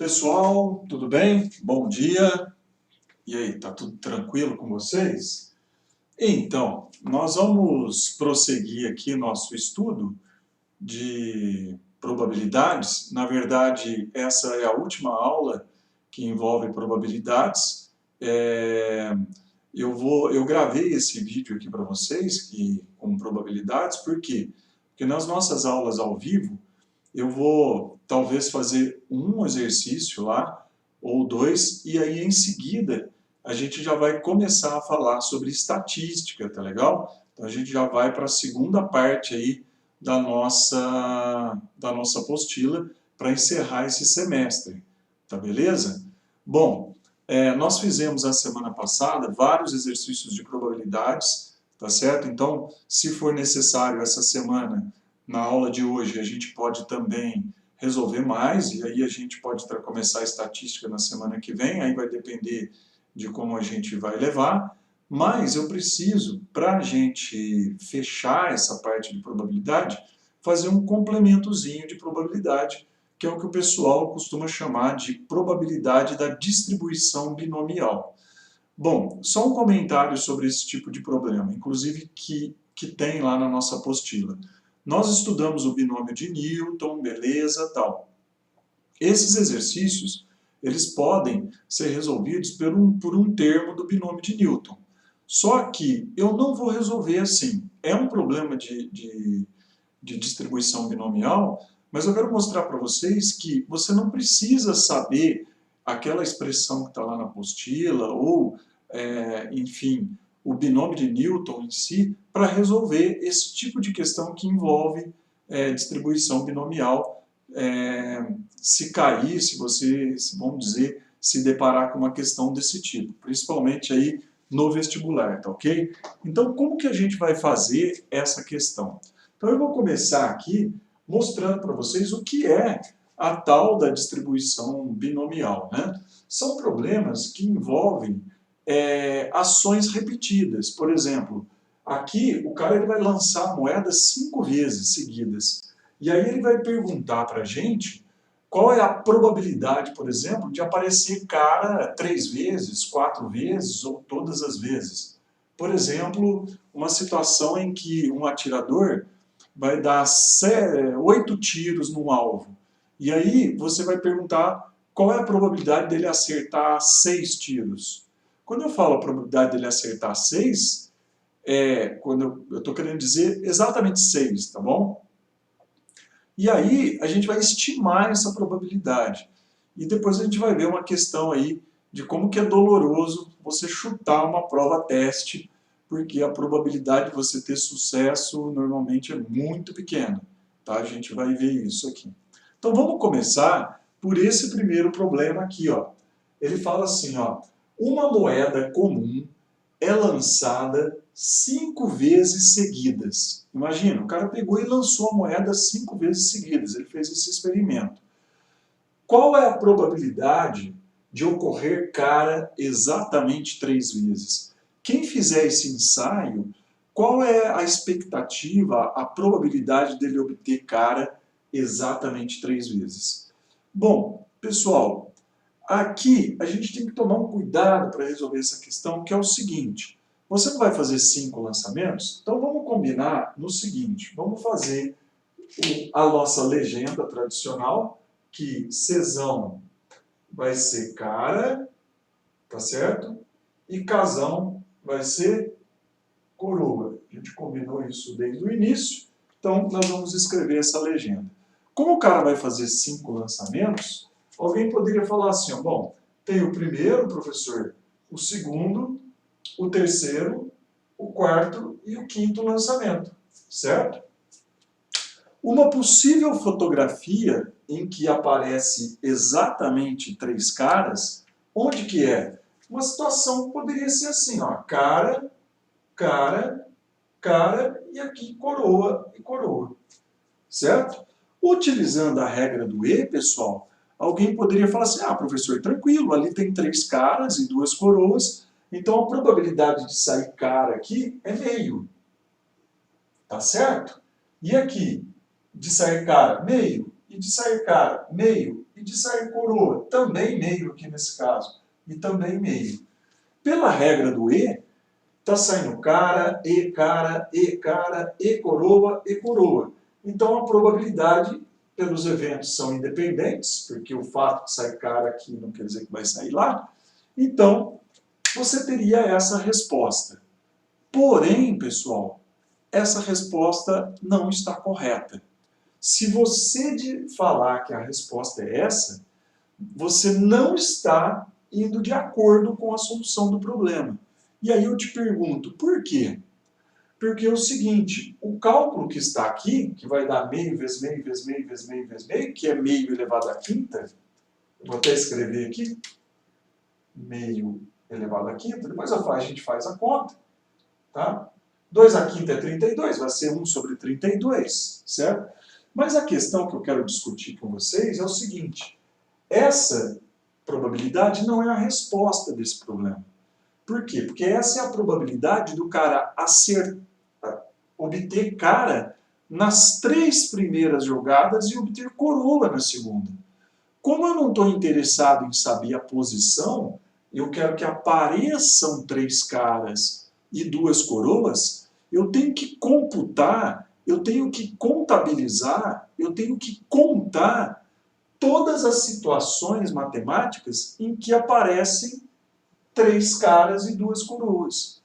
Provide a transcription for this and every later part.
Pessoal, tudo bem? Bom dia. E aí, tá tudo tranquilo com vocês? Então, nós vamos prosseguir aqui nosso estudo de probabilidades. Na verdade, essa é a última aula que envolve probabilidades. Eu gravei esse vídeo aqui para vocês com probabilidades, por quê? Porque nas nossas aulas ao vivo, eu vou talvez fazer um exercício lá, ou dois, e aí em seguida a gente já vai começar a falar sobre estatística, tá legal? Então a gente já vai para a segunda parte aí da nossa apostila para encerrar esse semestre, tá beleza? Bom, nós fizemos a semana passada vários exercícios de probabilidades, tá certo? Então, se for necessário essa semana, na aula de hoje, a gente pode também resolver mais, e aí a gente pode começar a estatística na semana que vem, aí vai depender de como a gente vai levar, mas eu preciso, para a gente fechar essa parte de probabilidade, fazer um complementozinho de probabilidade, que é o que o pessoal costuma chamar de probabilidade da distribuição binomial. Bom, só um comentário sobre esse tipo de problema, inclusive que tem lá na nossa apostila. Nós estudamos o binômio de Newton, beleza, tal. Esses exercícios, eles podem ser resolvidos por um termo do binômio de Newton. Só que eu não vou resolver assim. É um problema de distribuição binomial, mas eu quero mostrar para vocês que você não precisa saber aquela expressão que está lá na apostila, ou, enfim, o binômio de Newton em si, para resolver esse tipo de questão que envolve distribuição binomial, se cair, se você, vamos dizer, se deparar com uma questão desse tipo, principalmente aí no vestibular, tá ok? Então, como que a gente vai fazer essa questão? Então eu vou começar aqui mostrando para vocês o que é a tal da distribuição binomial, né? São problemas que envolvem ações repetidas. Por exemplo, aqui o cara ele vai lançar a moeda 5 vezes seguidas. E aí ele vai perguntar para a gente qual é a probabilidade, por exemplo, de aparecer cara 3 vezes, 4 vezes ou todas as vezes. Por exemplo, uma situação em que um atirador vai dar 8 tiros no alvo. E aí você vai perguntar qual é a probabilidade dele acertar 6 tiros. Quando eu falo a probabilidade dele acertar 6, quando eu estou querendo dizer exatamente 6, tá bom? E aí a gente vai estimar essa probabilidade. E depois a gente vai ver uma questão aí de como que é doloroso você chutar uma prova teste, porque a probabilidade de você ter sucesso normalmente é muito pequena. Tá? A gente vai ver isso aqui. Então vamos começar por esse primeiro problema aqui. Ó. Ele fala assim, ó, uma moeda comum é lançada 5 vezes seguidas. Imagina, o cara pegou e lançou a moeda 5 vezes seguidas. Ele fez esse experimento. Qual é a probabilidade de ocorrer cara exatamente 3 vezes? Quem fizer esse ensaio, qual é a expectativa, a probabilidade dele obter cara exatamente 3 vezes? Bom, pessoal, aqui a gente tem que tomar um cuidado para resolver essa questão, que é o seguinte: você não vai fazer 5 lançamentos? Então vamos combinar no seguinte: vamos fazer a nossa legenda tradicional, que Czão vai ser cara, tá certo? E Kazão vai ser coroa. A gente combinou isso desde o início, então nós vamos escrever essa legenda. Como o cara vai fazer 5 lançamentos, alguém poderia falar assim, ó, bom, tem o primeiro, professor, o segundo, o terceiro, o quarto e o quinto lançamento, certo? Uma possível fotografia em que aparece exatamente 3 caras, onde que é? Uma situação que poderia ser assim, ó, cara, cara, cara e aqui coroa e coroa, certo? Utilizando a regra do E, pessoal, alguém poderia falar assim, ah, professor, tranquilo, ali tem 3 caras e 2 coroas, então a probabilidade de sair cara aqui é meio, tá certo? E aqui, de sair cara, meio, e de sair cara, meio, E de sair coroa, também meio aqui nesse caso. E também meio. Pela regra do E, está saindo cara, e cara, e cara, e coroa, e coroa. Então a probabilidade pelos eventos são independentes, porque o fato de sair cara aqui não quer dizer que vai sair lá. Então, você teria essa resposta. Porém, pessoal, essa resposta não está correta. Se você falar que a resposta é essa, você não está indo de acordo com a solução do problema. E aí eu te pergunto, por quê? Porque é o seguinte, o cálculo que está aqui, que vai dar meio vezes meio, vezes meio, vezes meio, vezes meio, que é meio elevado à quinta, eu vou até escrever aqui, meio elevado à quinta, depois a gente faz a conta, tá? 2 à quinta é 32, vai ser 1 sobre 32, certo? Mas a questão que eu quero discutir com vocês é o seguinte, essa probabilidade não é a resposta desse problema. Por quê? Porque essa é a probabilidade do cara obter cara nas 3 primeiras jogadas e obter coroa na segunda. Como eu não estou interessado em saber a posição, eu quero que apareçam 3 caras e 2 coroas, eu tenho que computar, eu tenho que contabilizar, eu tenho que contar todas as situações matemáticas em que aparecem 3 caras e 2 coroas,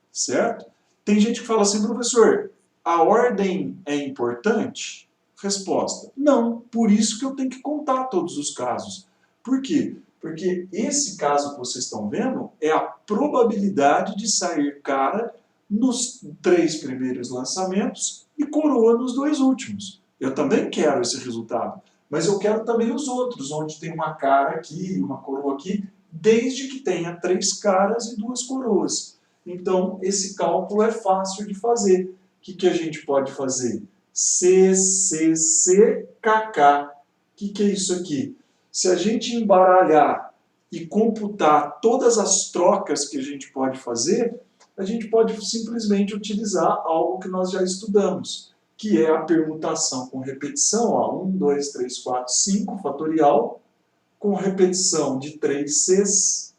certo? Tem gente que fala assim, professor, a ordem é importante? Resposta, não, por isso que eu tenho que contar todos os casos. Por quê? Porque esse caso que vocês estão vendo é a probabilidade de sair cara nos 3 primeiros lançamentos e coroa nos 2 últimos. Eu também quero esse resultado, mas eu quero também os outros, onde tem uma cara aqui e uma coroa aqui, desde que tenha 3 caras e 2 coroas. Então, esse cálculo é fácil de fazer. O que a gente pode fazer? CCCKK. O que é isso aqui? Se a gente embaralhar e computar todas as trocas que a gente pode fazer, a gente pode simplesmente utilizar algo que nós já estudamos, que é a permutação com repetição, ó, 1, 2, 3, 4, 5, fatorial, com repetição de 3 Cs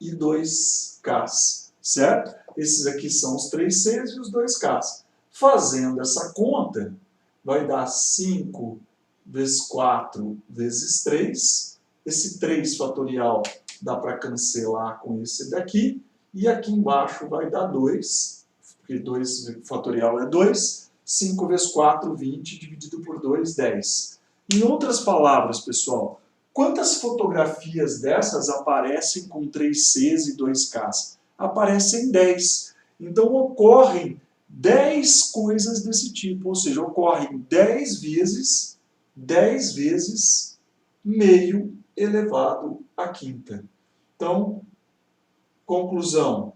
e 2 Ks, certo? Esses aqui são os 3 Cs e os 2 Ks. Fazendo essa conta, vai dar 5 vezes 4 vezes 3. Esse 3 fatorial dá para cancelar com esse daqui. E aqui embaixo vai dar 2, porque 2 fatorial é 2. 5 vezes 4, 20, dividido por 2, 10. Em outras palavras, pessoal, quantas fotografias dessas aparecem com 3 Cs e 2 Ks? Aparecem 10. Então ocorrem 10 coisas desse tipo, ou seja, ocorrem 10 vezes meio elevado à quinta. Então, conclusão,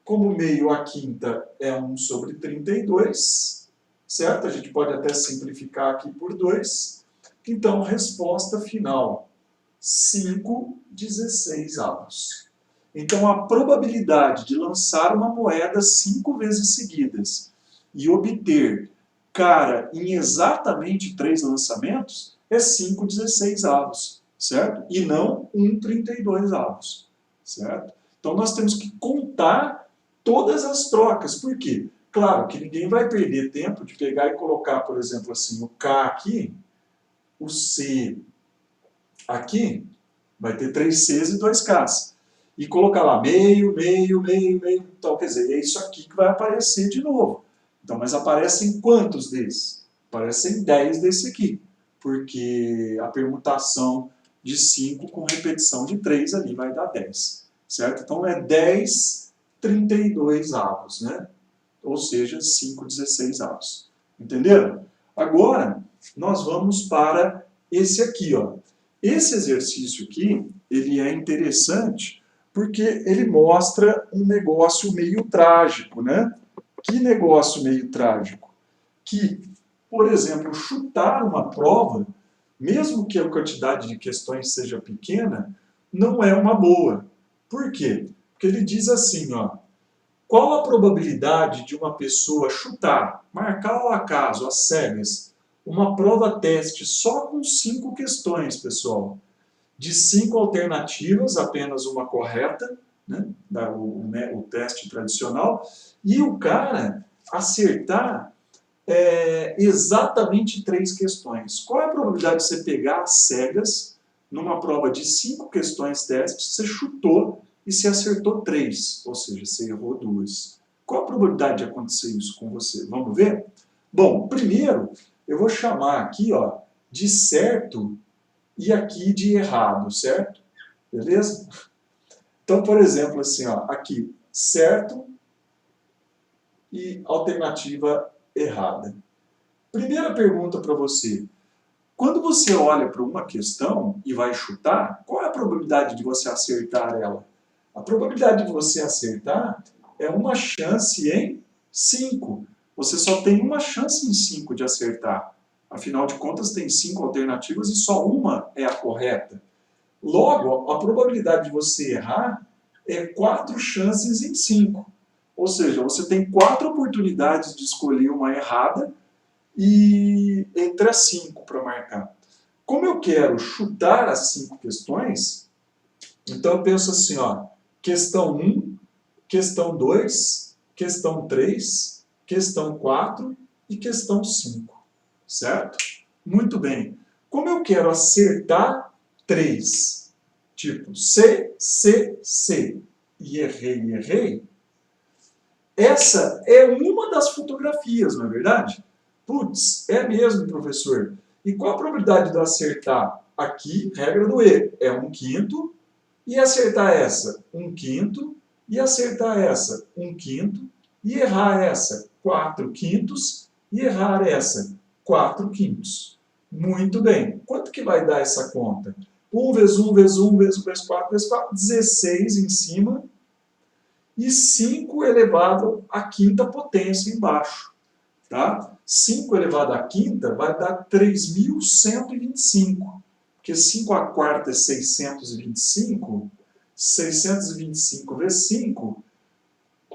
como meio à quinta é 1 sobre 32, certo? A gente pode até simplificar aqui por 2. Então, resposta final, 5/16. Então, a probabilidade de lançar uma moeda 5 vezes seguidas e obter cara em exatamente 3 lançamentos é 5/16, certo? E não 1/32, certo? Então, nós temos que contar todas as trocas. Por quê? Claro que ninguém vai perder tempo de pegar e colocar, por exemplo, assim, o K aqui, o C aqui, vai ter 3 Cs e 2 Ks. E colocar lá meio, meio, meio, meio. Então, quer dizer, é isso aqui que vai aparecer de novo. Então, mas aparecem quantos desses? Aparecem 10 desse aqui. Porque a permutação de 5 com repetição de 3 ali vai dar 10. Certo? Então, é 10/32, né? Ou seja, 5/16. Entenderam? Agora, nós vamos para esse aqui, ó. Esse exercício aqui, ele é interessante porque ele mostra um negócio meio trágico, né? Que negócio meio trágico? Que, por exemplo, chutar uma prova, mesmo que a quantidade de questões seja pequena, não é uma boa. Por quê? Porque ele diz assim, ó, qual a probabilidade de uma pessoa chutar, marcar ao acaso, às cegas, uma prova teste só com 5 questões, pessoal. De 5 alternativas, apenas uma correta, né? O teste tradicional, e o cara acertar exatamente 3 questões. Qual é a probabilidade de você pegar as cegas numa prova de 5 questões testes, você chutou e você acertou 3, ou seja, você errou 2. Qual a probabilidade de acontecer isso com você? Vamos ver? Bom, primeiro eu vou chamar aqui, ó, de certo e aqui de errado, certo? Beleza? Então, por exemplo, assim, ó, aqui, certo e alternativa errada. Primeira pergunta para você. Quando você olha para uma questão e vai chutar, qual é a probabilidade de você acertar ela? A probabilidade de você acertar é uma chance em 5. Você só tem uma chance em 5 de acertar. Afinal de contas, tem 5 alternativas e só uma é a correta. Logo, a probabilidade de você errar é 4 chances em 5. Ou seja, você tem 4 oportunidades de escolher uma errada e entre as 5 para marcar. Como eu quero chutar as 5 questões, então eu penso assim, ó, questão 1, questão 2, questão 3, questão 4 e questão 5, certo? Muito bem. Como eu quero acertar 3, tipo C, C, C, e errei, essa é uma das fotografias, não é verdade? Putz, é mesmo, professor. E qual a probabilidade de eu acertar aqui, regra do E, é 1/5, e acertar essa, 1/5, e acertar essa, 1/5, e errar essa, 4/5, e errar essa, 4/5. Muito bem. Quanto que vai dar essa conta? 1 vezes 1 vezes 1 vezes 1 vezes 4 vezes 4, 16 em cima, e 5 elevado à quinta potência embaixo. Tá? 5 elevado à quinta vai dar 3.125. Porque 5 à quarta é 625. 625 vezes 5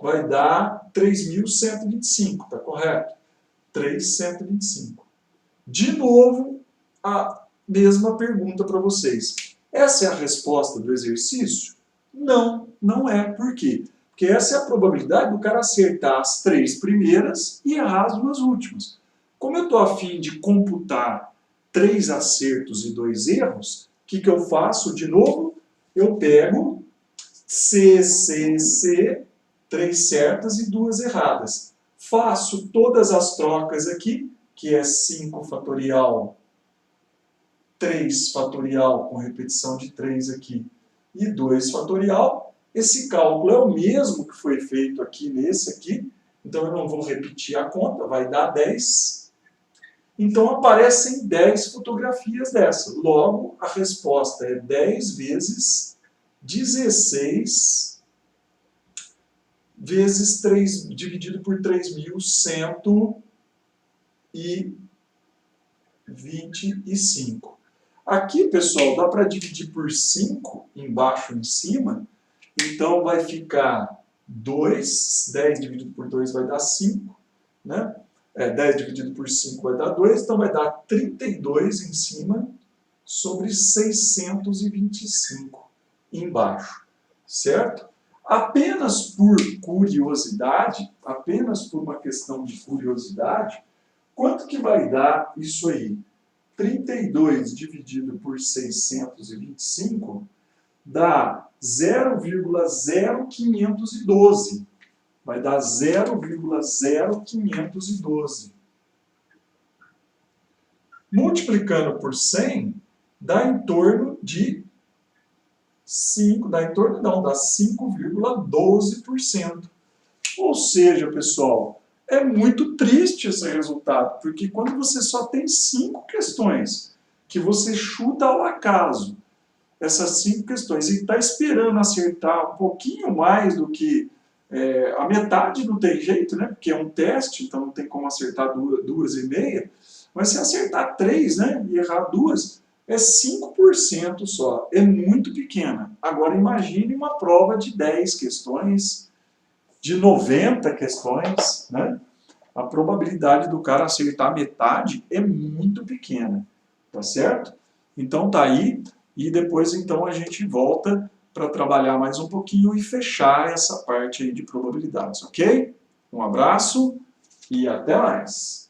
vai dar 3.125. Tá correto? 3.125. De novo, a mesma pergunta para vocês. Essa é a resposta do exercício? Não, não é. Por quê? Porque essa é a probabilidade do cara acertar as 3 primeiras e errar as 2 últimas. Como eu estou a fim de computar 3 acertos e 2 erros, o que eu faço? De novo, eu pego C, C, C, 3 certas e 2 erradas. Faço todas as trocas aqui, que é 5 fatorial, 3 fatorial, com repetição de 3 aqui, e 2 fatorial. Esse cálculo é o mesmo que foi feito aqui nesse aqui, então eu não vou repetir a conta, vai dar 10. Então aparecem 10 fotografias dessa. Logo, a resposta é 10 vezes 16 vezes 3, dividido por 3.125. Aqui, pessoal, dá para dividir por 5, embaixo e em cima. Então, vai ficar 2, 10 dividido por 2 vai dar 5, né? 10 dividido por 5 vai dar 2, então vai dar 32 em cima sobre 625 embaixo, certo? Apenas por curiosidade, apenas por uma questão de curiosidade, quanto que vai dar isso aí? 32 dividido por 625 dá 0,0512. Vai dar 0,0512. Multiplicando por 100, dá em torno de 5, dá 5,12%. Ou seja, pessoal, é muito triste esse resultado, porque quando você só tem 5 questões que você chuta ao acaso, essas 5 questões, e está esperando acertar um pouquinho mais do que a metade, não tem jeito, né? Porque é um teste, então não tem como acertar 2,5, mas se acertar 3, né, e errar 2, é 5% só, é muito pequena. Agora imagine uma prova de 10 questões, de 90 questões, né? a probabilidade do cara acertar metade é muito pequena, tá certo? Então tá aí, e depois então a gente volta para trabalhar mais um pouquinho e fechar essa parte aí de probabilidades, ok? Um abraço e até mais!